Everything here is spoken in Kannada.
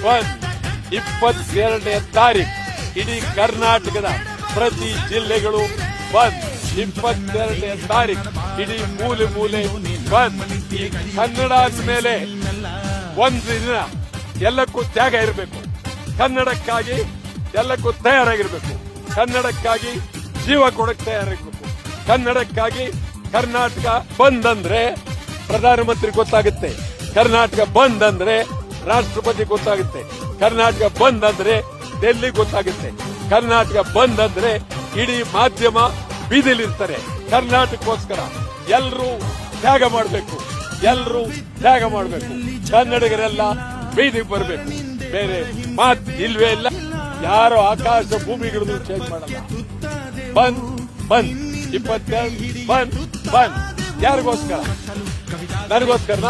ಬಂದ್ 22ನೇ ತಾರೀಕು ಇಡೀ ಕರ್ನಾಟಕದ ಪ್ರತಿ ಜಿಲ್ಲೆಗಳು ಬಂದ್. 22ನೇ ತಾರೀಕು ಇಡೀ ಮೂಲೆ ಮೂಲೆ ಬಂದ್. ಈ ಕನ್ನಡ ಮೇಲೆ ಒಂದು ದಿನ ಎಲ್ಲಕ್ಕೂ ತ್ಯಾಗ ಇರಬೇಕು. ಕನ್ನಡಕ್ಕಾಗಿ ಎಲ್ಲಕ್ಕೂ ತಯಾರಾಗಿರ್ಬೇಕು. ಕನ್ನಡಕ್ಕಾಗಿ ಜೀವ ಕೊಡಕ್ಕೆ ತಯಾರಾಗಿರ್ಬೇಕು. ಕನ್ನಡಕ್ಕಾಗಿ ಕರ್ನಾಟಕ ಬಂದ್ ಅಂದ್ರೆ ಪ್ರಧಾನಮಂತ್ರಿ ಗೊತ್ತಾಗುತ್ತೆ. ಕರ್ನಾಟಕ ಬಂದ್ ಅಂದ್ರೆ ರಾಷ್ಟ್ರಪತಿ ಗೊತ್ತಾಗುತ್ತೆ. ಕರ್ನಾಟಕ ಬಂದ್ ಅಂದ್ರೆ ಡೆಲ್ಲಿ ಗೊತ್ತಾಗುತ್ತೆ. ಕರ್ನಾಟಕ ಬಂದ್ ಅಂದ್ರೆ ಇಡೀ ಮಾಧ್ಯಮ ಬೀದಿಲಿರ್ತಾರೆ. ಕರ್ನಾಟಕಕ್ಕೋಸ್ಕರ ಎಲ್ಲರೂ ತ್ಯಾಗ ಮಾಡಬೇಕು. ಎಲ್ಲರೂ ತ್ಯಾಗ ಮಾಡಬೇಕು. ಕನ್ನಡಿಗರೆಲ್ಲ ಬೀದಿಗೆ ಬರಬೇಕು. ಬೇರೆ ಮಾತು ಇಲ್ವೇ ಇಲ್ಲ. ಯಾರೋ ಆಕಾಶ ಭೂಮಿಗಳನ್ನು ಚೇಂಜ್ ಮಾಡಲ್ಲ. ಬಂದ್ ಬಂದ್ 22 ಬಂದ್ ಬಂದ್. ಯಾರಿಗೋಸ್ಕರ? ನನಗೋಸ್ಕರ.